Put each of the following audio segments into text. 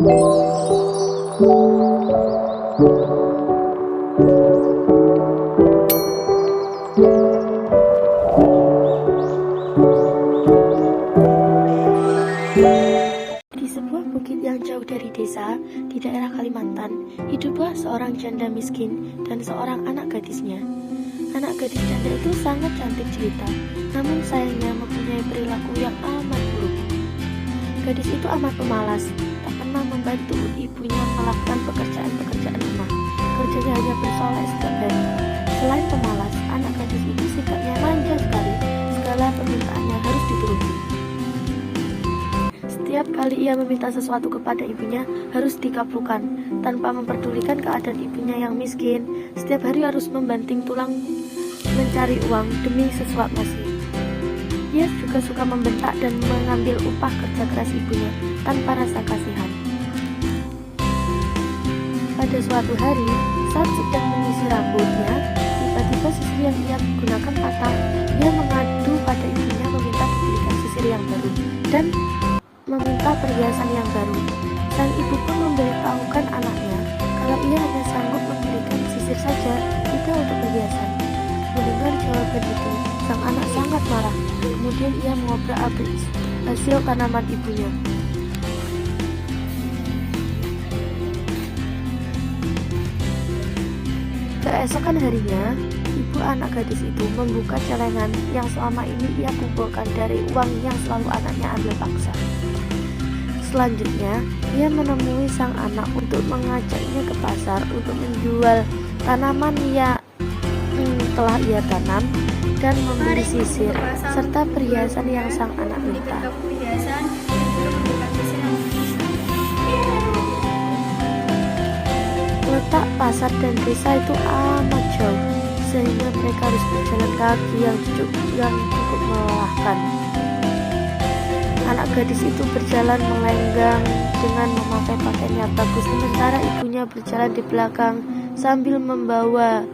Di sebuah bukit yang jauh dari desa, di daerah Kalimantan, hiduplah seorang janda miskin dan seorang anak gadisnya. Anak gadis janda itu sangat cantik jelita, namun sayangnya mempunyai perilaku yang amat buruk. Gadis itu amat pemalas, tak pernah membantu ibunya melakukan pekerjaan-pekerjaan rumah. Kerjanya hanya bersolek setiap hari. Selain pemalas, anak gadis itu sikapnya manja sekali, segala permintaannya harus dituruti. Setiap kali ia meminta sesuatu kepada ibunya harus dikabulkan, tanpa memperdulikan keadaan ibunya yang miskin. Setiap hari harus membanting tulang mencari uang demi sesuap nasi. Ia juga suka membentak dan mengambil upah kerja keras ibunya tanpa rasa kasihan. Pada suatu hari, saat sedang menyisir rambutnya, tiba-tiba sisir yang ia gunakan patah. Ia mengadu pada ibunya meminta dibelikan sisir yang baru dan meminta perhiasan yang baru. Sang ibu pun memberitahukan anaknya kalau ia hanya sanggup membelikan sisir saja, tidak untuk perhiasan. Mendengar jawaban itu, sang anak sangat marah. Kemudian ia mengobrak-abrik hasil tanaman ibunya. Keesokan harinya, ibu anak gadis itu membuka celengan yang selama ini ia kumpulkan dari uang yang selalu anaknya ambil paksa. Selanjutnya, ia menemui sang anak untuk mengajaknya ke pasar untuk menjual tanaman yang telah ia tanam dan membeli sisir serta perhiasan yang sang anak minta. Letak pasar dan desa itu amat jauh, sehingga mereka harus berjalan kaki yang cukup melelahkan. Anak gadis itu berjalan melenggang dengan memakai pakaian yang bagus, sementara ibunya berjalan di belakang sambil membawa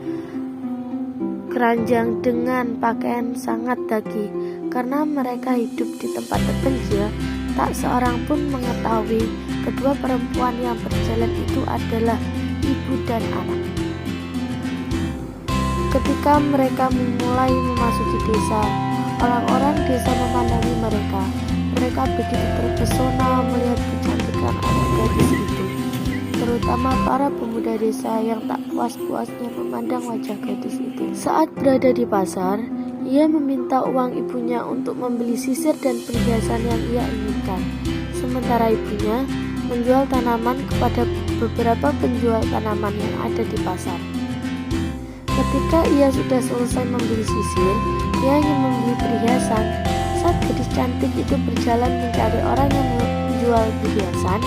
keranjang dengan pakaian sangat daging. Karena mereka hidup di tempat terpencil, tak seorang pun mengetahui kedua perempuan yang berjalan itu adalah ibu dan anak. Ketika mereka mulai memasuki desa, orang-orang desa memandangi mereka. Mereka begitu terpesona melihat kecantikan anak gadis itu, terutama para pemuda desa yang tak puas-puasnya memandang wajah gadis itu. Saat berada di pasar, ia meminta uang ibunya untuk membeli sisir dan perhiasan yang ia inginkan. Sementara ibunya menjual tanaman kepada beberapa penjual tanaman yang ada di pasar. Ketika ia sudah selesai membeli sisir, ia ingin membeli perhiasan. Saat gadis cantik itu berjalan mencari orang yang menjual perhiasan,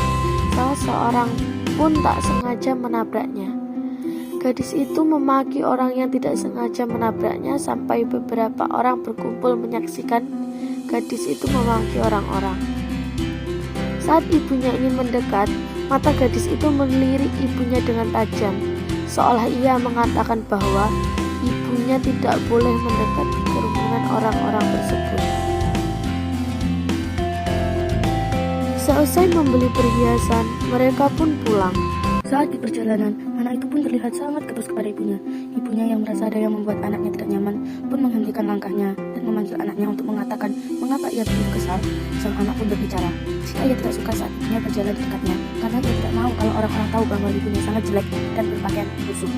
salah seorang pun tak sengaja menabraknya. Gadis itu memaki orang yang tidak sengaja menabraknya sampai beberapa orang berkumpul menyaksikan gadis itu memaki orang-orang. Saat ibunya ingin mendekat, mata gadis itu melirik ibunya dengan tajam, seolah ia mengatakan bahwa ibunya tidak boleh mendekati kerumunan orang-orang tersebut. Seusai membeli perhiasan, mereka pun pulang. Saat di perjalanan, anak itu pun terlihat sangat ketus kepada ibunya. Ibunya yang merasa ada yang membuat anaknya tidak nyaman pun menghentikan langkahnya dan memanggil anaknya untuk mengatakan mengapa ia begitu kesal. Sang anak pun berbicara jika ia tidak suka saat ibunya berjalan di dekatnya, karena ia tidak mau kalau orang-orang tahu bahwa ibunya sangat jelek dan berpakaian busuk.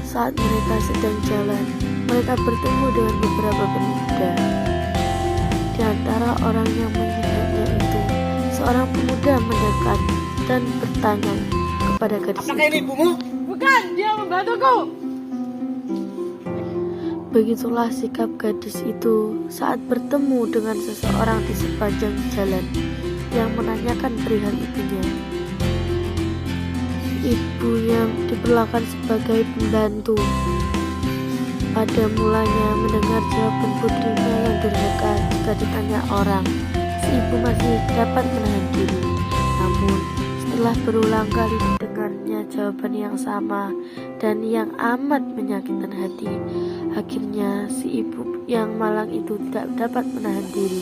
Saat mereka sedang jalan, mereka bertemu dengan beberapa pemuda. Di antara orang yang melihatnya itu, seorang pemuda mendekat dan bertanya kepada gadis itu. Apakah ini ibumu? Bukan, dia membantuku. Begitulah sikap gadis itu saat bertemu dengan seseorang di sepanjang jalan yang menanyakan perihal ibunya. Ibunya diperlakukan sebagai pembantu. Pada mulanya mendengar jawaban putrinya yang durhaka jika ditanya orang, si ibu masih dapat menahan diri. Namun setelah berulang kali didengarnya jawaban yang sama dan yang amat menyakitkan hati, akhirnya si ibu yang malang itu tidak dapat menahan diri.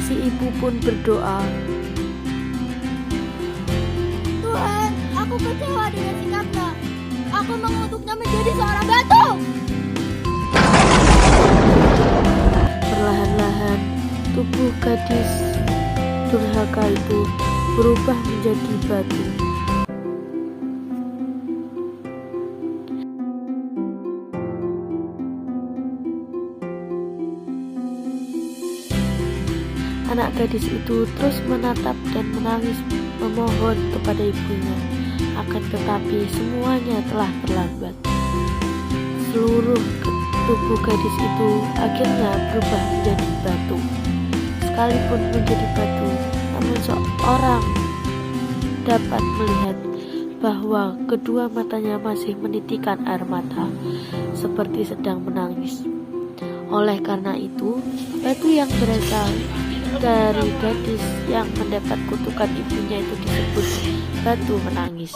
Si ibu pun berdoa, akan menjadi seorang batu. Perlahan-lahan, tubuh gadis durhaka itu berubah menjadi batu. Anak gadis itu terus menatap dan menangis memohon kepada ibunya. Akan tetapi semuanya telah terlambat. Seluruh tubuh gadis itu akhirnya berubah menjadi batu. Sekalipun menjadi batu, namun seorang dapat melihat bahwa kedua matanya masih menitikkan air mata, seperti sedang menangis. Oleh karena itu, batu yang berasal dari gadis yang mendapat kutukan ibunya itu disebut batu menangis.